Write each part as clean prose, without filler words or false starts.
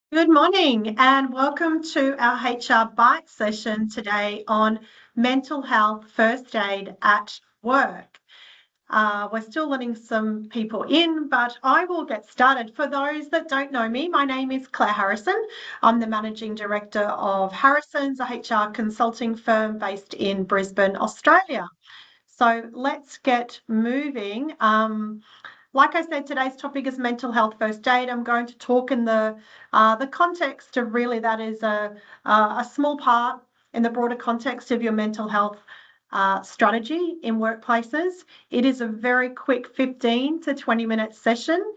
Good morning and welcome to our HR Bite session today on mental health first aid at work. We're still letting some people in, but I will get started. For those that don't know me, my name is Claire Harrison. I'm the Managing Director of Harrison's, a HR consulting firm based in Brisbane, Australia. So let's get moving. Like I said, today's topic is mental health first aid. I'm going to talk in the context of really that is a small part in the broader context of your mental health strategy in workplaces. It is a very quick 15 to 20-minute session.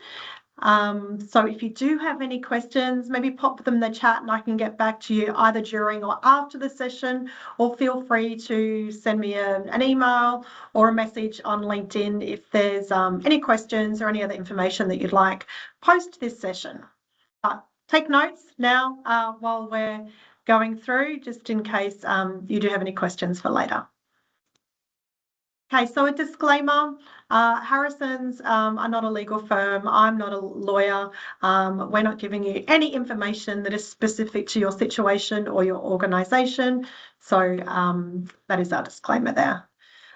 So if you do have any questions, maybe pop them in the chat and I can get back to you either during or after the session, or feel free to send me an email or a message on LinkedIn if there's any questions or any other information that you'd like post this session. Take notes now while we're going through, just in case you do have any questions for later. Okay, so a disclaimer, Harrison's are not a legal firm. I'm not a lawyer. We're not giving you any information that is specific to your situation or your organisation. So that is our disclaimer there.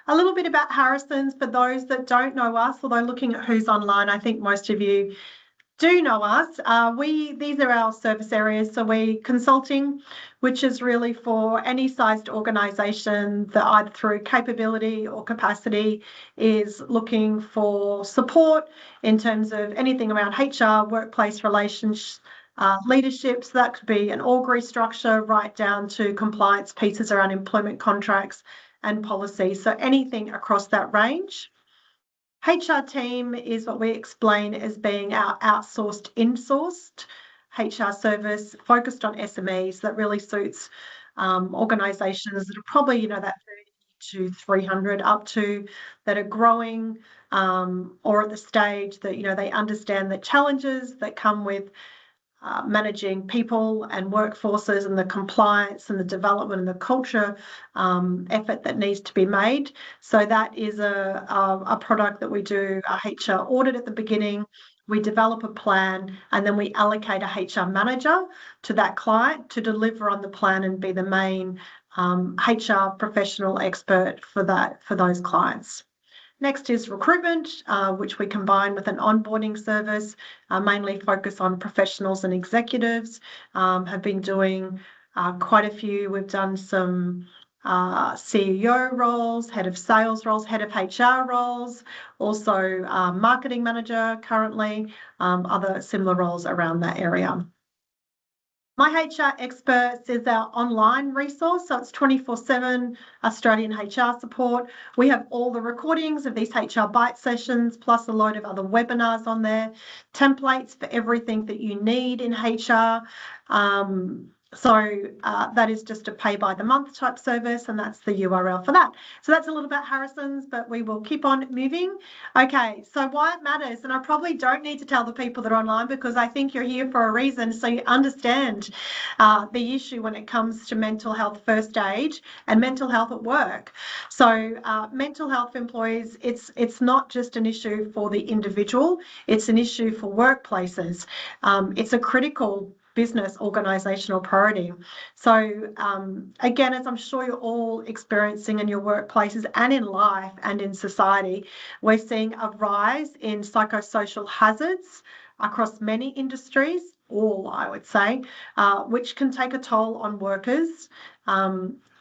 A little bit about Harrison's for those that don't know us, although looking at who's online, I think most of you do know us. These are our service areas. So we consulting, which is really for any sized organisation that either through capability or capacity is looking for support in terms of anything around HR, workplace relations, leadership. So that could be an org restructure right down to compliance pieces around employment contracts and policy. So anything across that range. HR team is what we explain as being our outsourced, insourced HR service focused on SMEs that really suits organisations that are probably, that 30 to 300 up to that are growing or at the stage that, they understand the challenges that come with managing people and workforces and the compliance and the development and the culture effort that needs to be made. So that is a product that we do a HR audit at the beginning. We develop a plan and then we allocate a HR manager to that client to deliver on the plan and be the main HR professional expert for those clients. Next is recruitment, which we combine with an onboarding service, mainly focus on professionals and executives. Have been doing quite a few. We've done some CEO roles, head of sales roles, head of HR roles, also marketing manager currently, other similar roles around that area. My HR Experts is our online resource, so it's 24/7 Australian HR support. We have all the recordings of these HR Bite sessions, plus a load of other webinars on there, templates for everything that you need in HR. So that is just a pay by the month type service, and that's the URL for that. So that's a little about Harrison's, but we will keep on moving. Okay, so why it matters, and I probably don't need to tell the people that are online because I think you're here for a reason, so you understand the issue when it comes to mental health first aid and mental health at work. So mental health employees, it's not just an issue for the individual, it's an issue for workplaces. It's a critical business organisational priority. So again, as I'm sure you're all experiencing in your workplaces and in life and in society, we're seeing a rise in psychosocial hazards across many industries, all I would say, which can take a toll on workers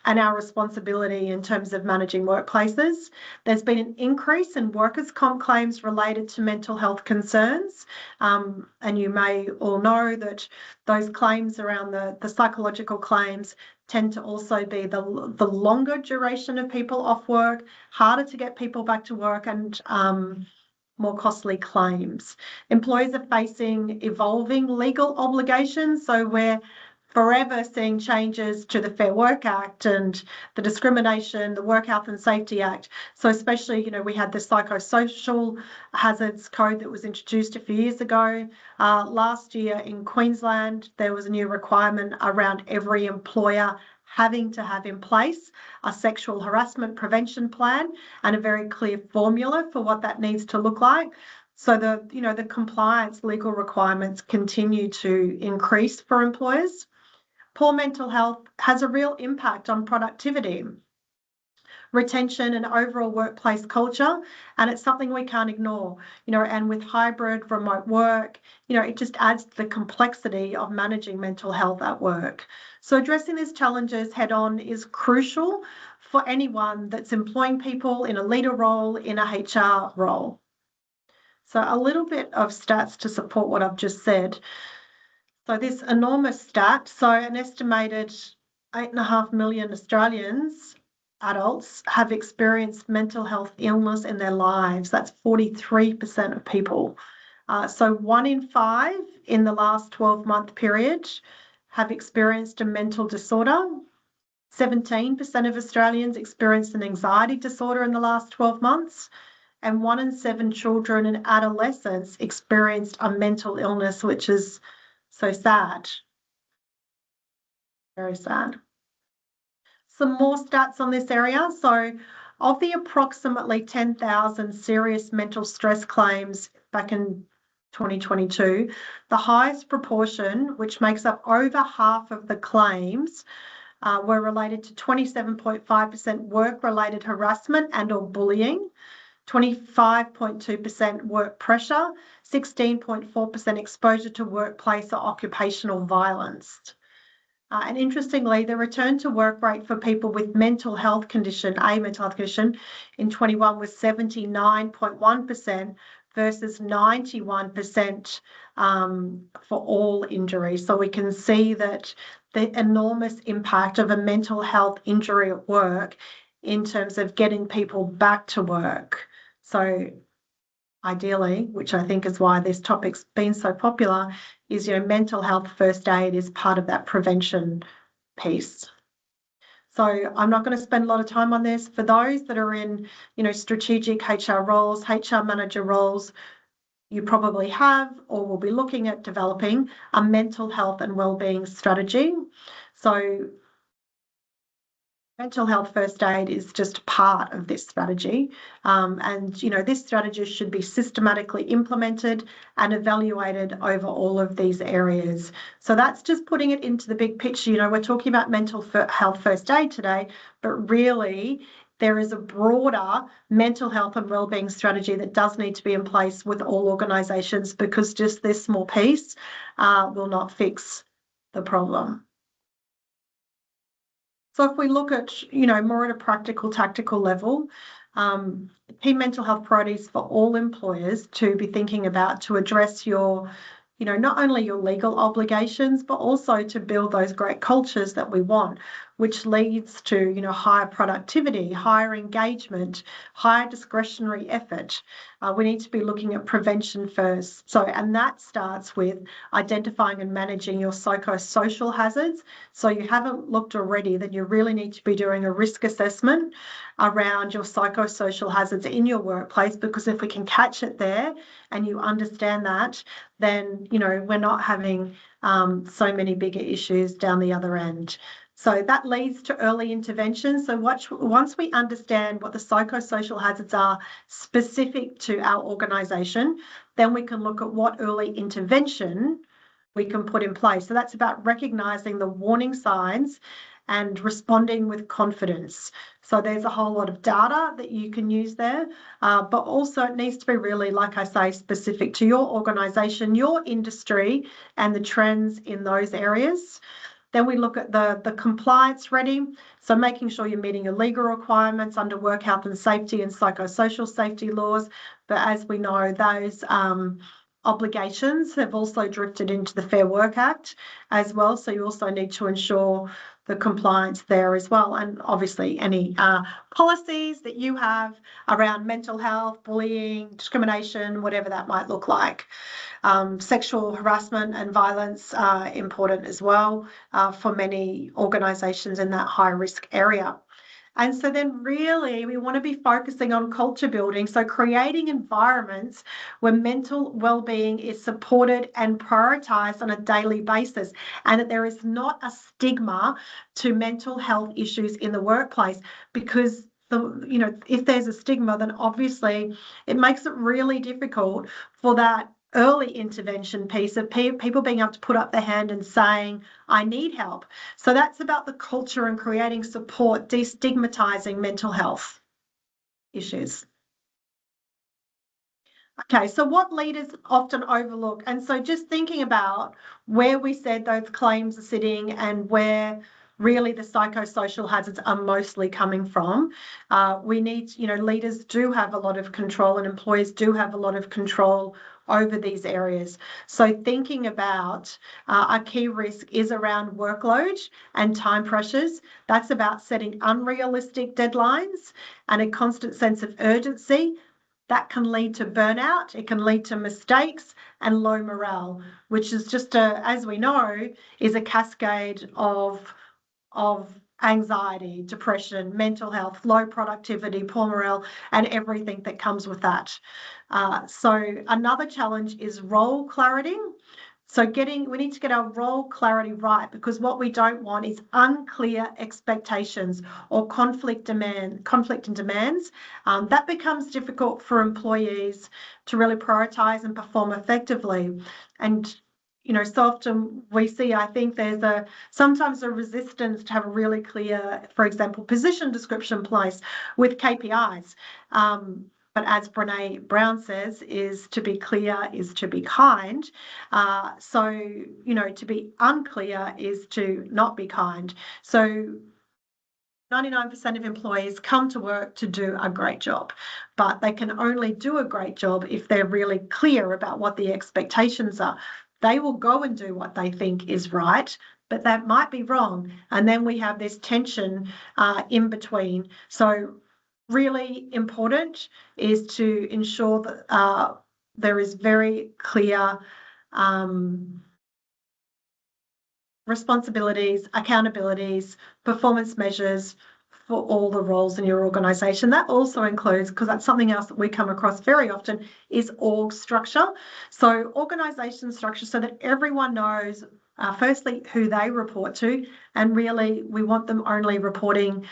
and our responsibility in terms of managing workplaces. There's been an increase in workers' comp claims related to mental health concerns. And you may all know that those claims around the psychological claims tend to also be the longer duration of people off work, harder to get people back to work, and more costly claims. Employers are facing evolving legal obligations, so we're forever seeing changes to the Fair Work Act and the discrimination, the Work Health and Safety Act. So especially, we had the psychosocial hazards code that was introduced a few years ago. Last year in Queensland, there was a new requirement around every employer having to have in place a sexual harassment prevention plan and a very clear formula for what that needs to look like. So the compliance legal requirements continue to increase for employers. Poor mental health has a real impact on productivity, retention and overall workplace culture, and it's something we can't ignore. And with hybrid remote work, it just adds to the complexity of managing mental health at work. So addressing these challenges head on is crucial for anyone that's employing people in a leader role, in a HR role. So a little bit of stats to support what I've just said. So this enormous stat, so an estimated 8.5 million Australians, adults, have experienced mental health illness in their lives. That's 43% of people. So 1 in 5 in the last 12-month period have experienced a mental disorder. 17% of Australians experienced an anxiety disorder in the last 12 months. And 1 in 7 children and adolescents experienced a mental illness, which is so sad. Very sad. Some more stats on this area. So of the approximately 10,000 serious mental stress claims back in 2022, the highest proportion, which makes up over half of the claims, were related to 27.5% work-related harassment and or bullying, 25.2% work pressure, 16.4% exposure to workplace or occupational violence. And interestingly, the return to work rate for people with mental health condition, in 21 was 79.1% versus 91% for all injuries. So we can see that the enormous impact of a mental health injury at work in terms of getting people back to work. So ideally, which I think is why this topic's been so popular, is mental health first aid is part of that prevention piece. So I'm not going to spend a lot of time on this. For those that are in strategic HR roles, HR manager roles, you probably have or will be looking at developing a mental health and wellbeing strategy. So mental health first aid is just part of this strategy. And this strategy should be systematically implemented and evaluated over all of these areas. So that's just putting it into the big picture. We're talking about mental health first aid today, but really there is a broader mental health and wellbeing strategy that does need to be in place with all organisations, because just this small piece will not fix the problem. So if we look at, more at a practical, tactical level, key mental health priorities for all employers to be thinking about to address your, not only your legal obligations, but also to build those great cultures that we want, which leads to, higher productivity, higher engagement, higher discretionary effort. We need to be looking at prevention first. And that starts with identifying and managing your psychosocial hazards. So you haven't looked already, then you really need to be doing a risk assessment around your psychosocial hazards in your workplace, because if we can catch it there and you understand that, then, we're not having so many bigger issues down the other end. So that leads to early intervention. So once we understand what the psychosocial hazards are specific to our organisation, then we can look at what early intervention we can put in place. So that's about recognising the warning signs and responding with confidence. So there's a whole lot of data that you can use there, but also it needs to be really, like I say, specific to your organisation, your industry, and the trends in those areas. Then we look at the compliance ready, so making sure you're meeting your legal requirements under work health and safety and psychosocial safety laws. But as we know, those obligations have also drifted into the Fair Work Act as well. So you also need to ensure the compliance there as well. And obviously any policies that you have around mental health, bullying, discrimination, whatever that might look like. Sexual harassment and violence are important as well for many organisations in that high risk area. And so then really we want to be focusing on culture building, so creating environments where mental well-being is supported and prioritised on a daily basis, and that there is not a stigma to mental health issues in the workplace, because if there's a stigma, then obviously it makes it really difficult for that early intervention piece of people being able to put up their hand and saying, I need help. So that's about the culture and creating support, destigmatizing mental health issues. Okay, so what leaders often overlook, and so just thinking about where we said those claims are sitting and where really the psychosocial hazards are mostly coming from. We need, leaders do have a lot of control and employers do have a lot of control over these areas. So thinking about a key risk is around workload and time pressures. That's about setting unrealistic deadlines and a constant sense of urgency. That can lead to burnout, it can lead to mistakes and low morale, which is just, as we know, is a cascade of anxiety, depression, mental health, low productivity, poor morale, and everything that comes with that. So another challenge is role clarity. So we need to get our role clarity right, because what we don't want is unclear expectations or conflict in demands. That becomes difficult for employees to really prioritise and perform effectively. And so often we see, I think there's sometimes a resistance to have a really clear, for example, position description place with KPIs. But as Brene Brown says, is to be clear is to be kind. So, to be unclear is to not be kind. So 99% of employees come to work to do a great job, but they can only do a great job if they're really clear about what the expectations are. They will go and do what they think is right, but that might be wrong. And then we have this tension in between. So really important is to ensure that there is very clear responsibilities, accountabilities, performance measures for all the roles in your organisation. That also includes, because that's something else that we come across very often, is org structure. So organisation structure, so that everyone knows firstly who they report to, and really we want them only reporting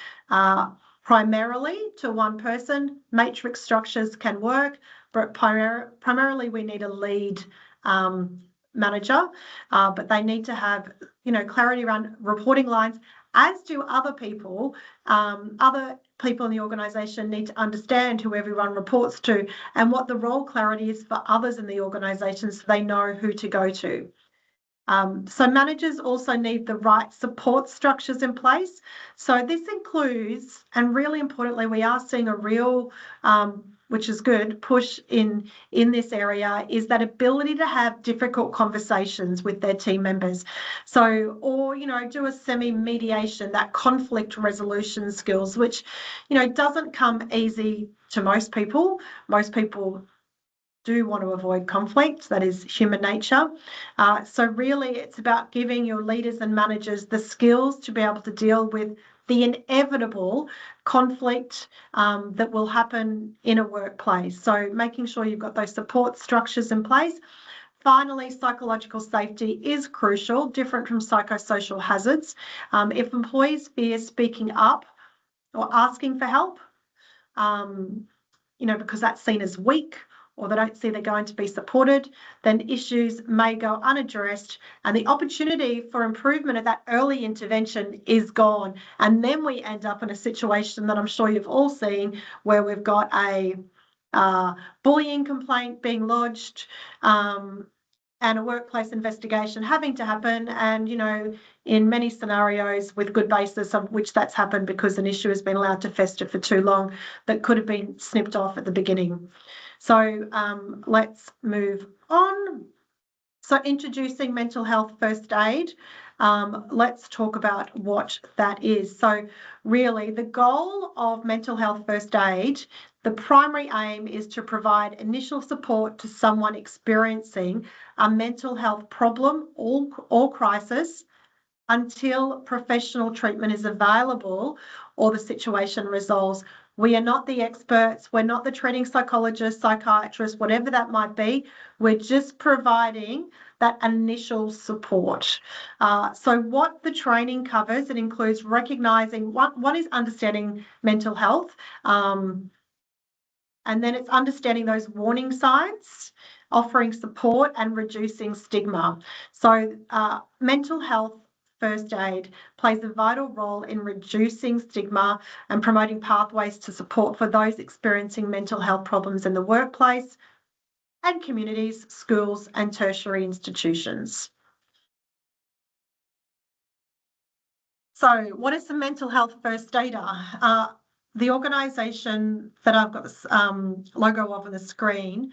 primarily to one person. Matrix structures can work, but primarily we need a lead manager, but they need to have clarity around reporting lines, as do other people. Other people in the organisation need to understand who everyone reports to and what the role clarity is for others in the organisation, so they know who to go to. So managers also need the right support structures in place. So this includes, and really importantly, we are seeing a real, which is good, push in this area, is that ability to have difficult conversations with their team members. So, or, do a semi-mediation, that conflict resolution skills, which, doesn't come easy to most people. Most people do want to avoid conflict. That is human nature. So really it's about giving your leaders and managers the skills to be able to deal with the inevitable conflict that will happen in a workplace. So making sure you've got those support structures in place. Finally, psychological safety is crucial, different from psychosocial hazards. If employees fear speaking up or asking for help, because that's seen as weak, or they don't see they're going to be supported, then issues may go unaddressed and the opportunity for improvement of that early intervention is gone. And then we end up in a situation that I'm sure you've all seen, where we've got a bullying complaint being lodged, and a workplace investigation having to happen, and in many scenarios with good basis of which that's happened because an issue has been allowed to fester for too long that could have been snipped off at the beginning. So let's move on. So introducing mental health first aid. Let's talk about what that is. So really the goal of mental health first aid, the primary aim is to provide initial support to someone experiencing a mental health problem or crisis until professional treatment is available or the situation resolves We are not the experts. We're not the treating psychologists, psychiatrists, whatever that might be. We're just providing that initial support. So what the training covers, it includes recognising what is understanding mental health, and then it's understanding those warning signs, offering support and reducing stigma. So mental health first aid plays a vital role in reducing stigma and promoting pathways to support for those experiencing mental health problems in the workplace and communities, schools and tertiary institutions. So what is the mental health first aider? The organisation that I've got this logo of on the screen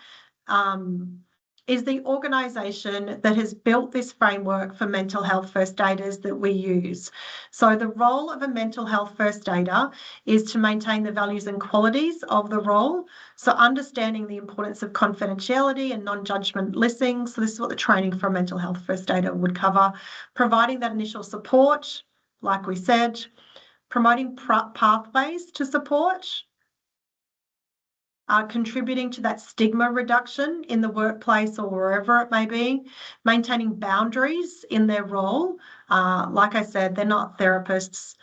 is the organisation that has built this framework for mental health first aiders that we use. So the role of a mental health first aider is to maintain the values and qualities of the role. So understanding the importance of confidentiality and non-judgment listening. So this is what the training for a mental health first aider would cover. Providing that initial support, like we said, promoting pathways to support, contributing to that stigma reduction in the workplace or wherever it may be, maintaining boundaries in their role. Like I said, they're not therapists,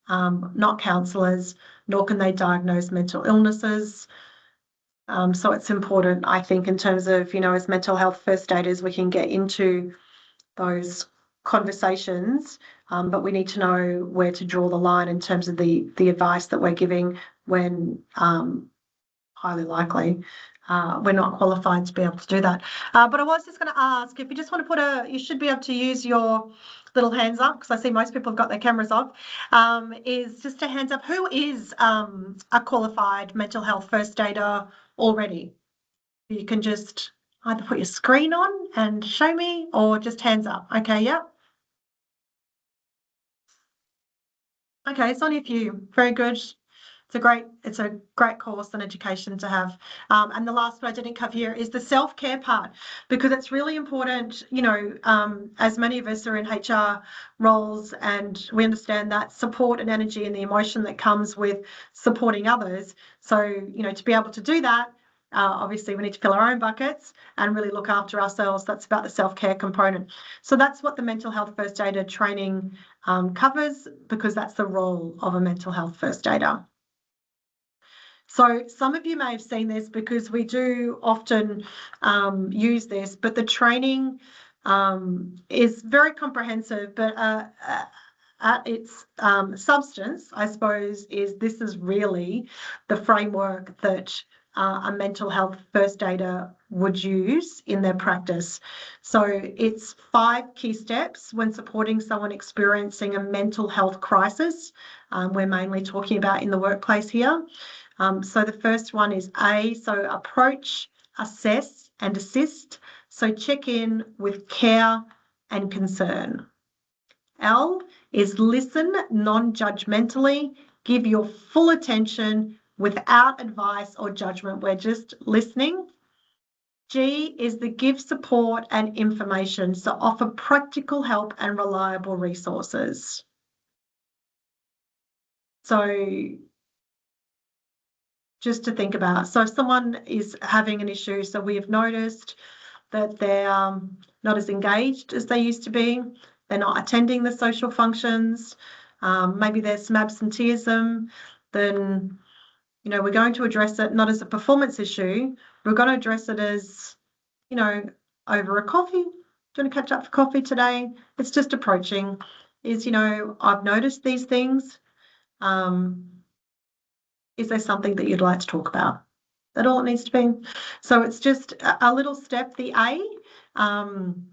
not counsellors, nor can they diagnose mental illnesses. So it's important, I think, in terms of, as mental health first aiders, we can get into those conversations, but we need to know where to draw the line in terms of the advice that we're giving when highly likely we're not qualified to be able to do that. But I was just going to ask, if you just want to you should be able to use your little hands up, because I see most people have got their cameras off, is just a hands up. Who is a qualified mental health first aider already? You can just either put your screen on and show me or just hands up. Okay, yeah. Okay, it's only a few. Very good. It's a great course and education to have. And the last one I didn't cover here is the self-care part, because it's really important, as many of us are in HR roles and we understand that support and energy and the emotion that comes with supporting others. So, to be able to do that, obviously we need to fill our own buckets and really look after ourselves. That's about the self-care component. So that's what the mental health first aider training covers, because that's the role of a mental health first aider. So some of you may have seen this because we do often use this, but the training is very comprehensive, but at its substance, I suppose, this is really the framework that a mental health first aider would use in their practice. So it's 5 key steps when supporting someone experiencing a mental health crisis. We're mainly talking about in the workplace here. So the first one is A, so approach, assess and assist. So check in with care and concern. L is listen non-judgmentally, give your full attention without advice or judgment. We're just listening. G is the give support and information, so offer practical help and reliable resources. So just to think about. So if someone is having an issue, so we have noticed that they're not as engaged as they used to be, they're not attending the social functions, maybe there's some absenteeism, then, we're going to address it not as a performance issue, we're going to address it as, over a coffee. Do you want to catch up for coffee today? It's just approaching, I've noticed these things. Is there something that you'd like to talk about? That's all it needs to be. So it's just a little step, the A. And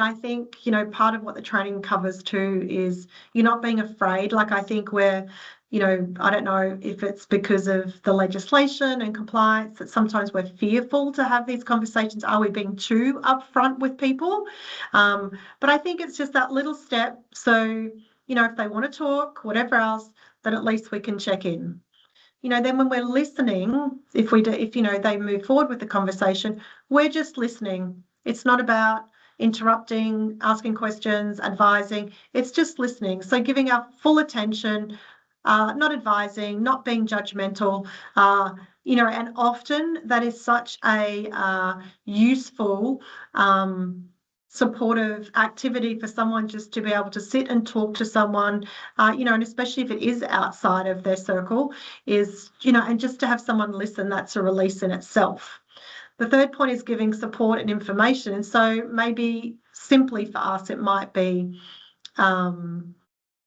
I think, part of what the training covers too is you're not being afraid. Like, I think we're, I don't know if it's because of the legislation and compliance that sometimes we're fearful to have these conversations. Are we being too upfront with people? But I think it's just that little step. So, if they want to talk, whatever else, then at least we can check in. Then when we're listening, if they move forward with the conversation, we're just listening. It's not about interrupting, asking questions, advising. It's just listening. So giving our full attention, not advising, not being judgmental, and often that is such a useful supportive activity for someone just to be able to sit and talk to someone, and especially if it is outside of their circle, and just to have someone listen, that's a release in itself. The third point is giving support and information. And so maybe simply for us, it might be, have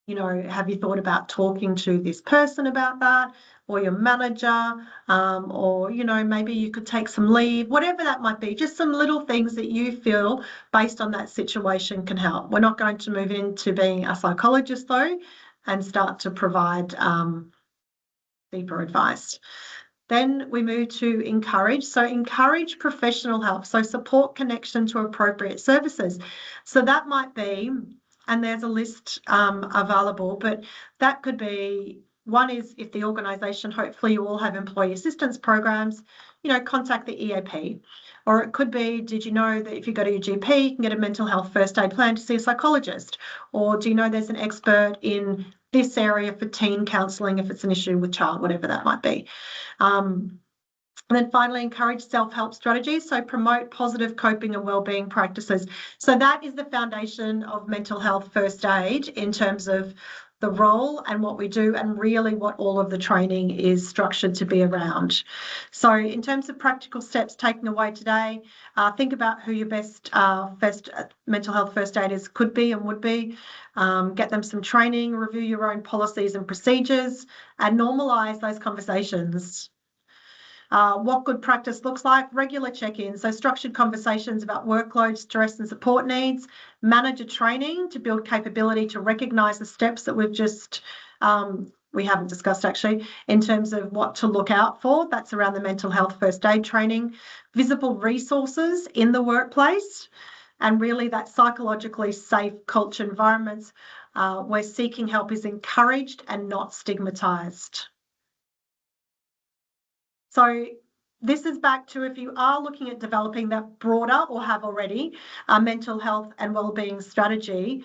you thought about talking to this person about that, or your manager, or, maybe you could take some leave, whatever that might be, just some little things that you feel based on that situation can help. We're not going to move into being a psychologist, though, and start to provide deeper advice. Then we move to encourage. So encourage professional help. So support connection to appropriate services. So that might be, and there's a list available, but that could be, one is if the organisation, hopefully you all have employee assistance programs, contact the EAP. Or it could be, did you know that if you go to your GP, you can get a mental health first aid plan to see a psychologist? Or do you know there's an expert in this area for teen counselling if it's an issue with child, whatever that might be. And then finally, encourage self-help strategies. So promote positive coping and wellbeing practices. So that is the foundation of mental health first aid in terms of the role and what we do, and really what all of the training is structured to be around. So in terms of practical steps taken away today, think about who your best mental health first aiders could be and would be. Get them some training, review your own policies and procedures, and normalise those conversations. What good practice looks like, regular check-ins, so structured conversations about workload, stress and support needs, manager training to build capability to recognise the steps that we've just, we haven't discussed actually, in terms of what to look out for. That's around the mental health first aid training, visible resources in the workplace, and really that psychologically safe culture environments where seeking help is encouraged and not stigmatised. So this is back to, if you are looking at developing that broader, or have already, mental health and wellbeing strategy,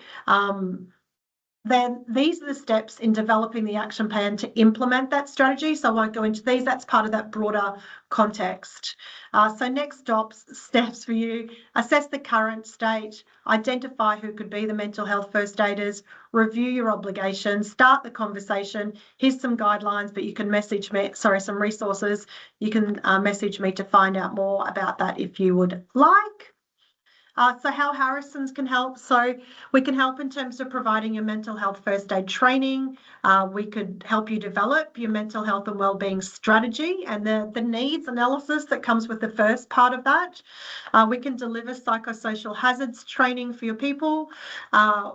then these are the steps in developing the action plan to implement that strategy. So I won't go into these. That's part of that broader context. So next steps for you: assess the current state, identify who could be the mental health first aiders, review your obligations, start the conversation. Here's some guidelines, but you can message me, some resources. You can message me to find out more about that if you would like. So how Harrisons can help. So we can help in terms of providing your mental health first aid training. We could help you develop your mental health and wellbeing strategy and the needs analysis that comes with the first part of that. We can deliver psychosocial hazards training for your people.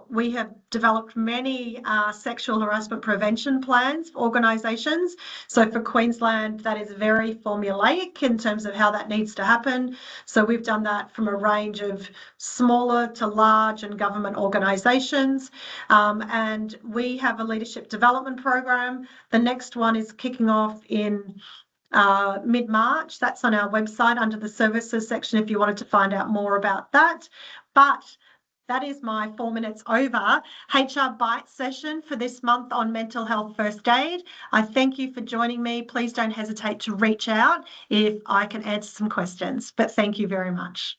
We have developed many sexual harassment prevention plans for organisations. So for Queensland, that is very formulaic in terms of how that needs to happen. So we've done that from a range of smaller to large and government organisations. And we have a leadership development program. The next one is kicking off in mid-March. That's on our website under the services section if you wanted to find out more about that. But that is my 4 minutes over HR Bite session for this month on mental health first aid. I thank you for joining me. Please don't hesitate to reach out if I can answer some questions. But thank you very much.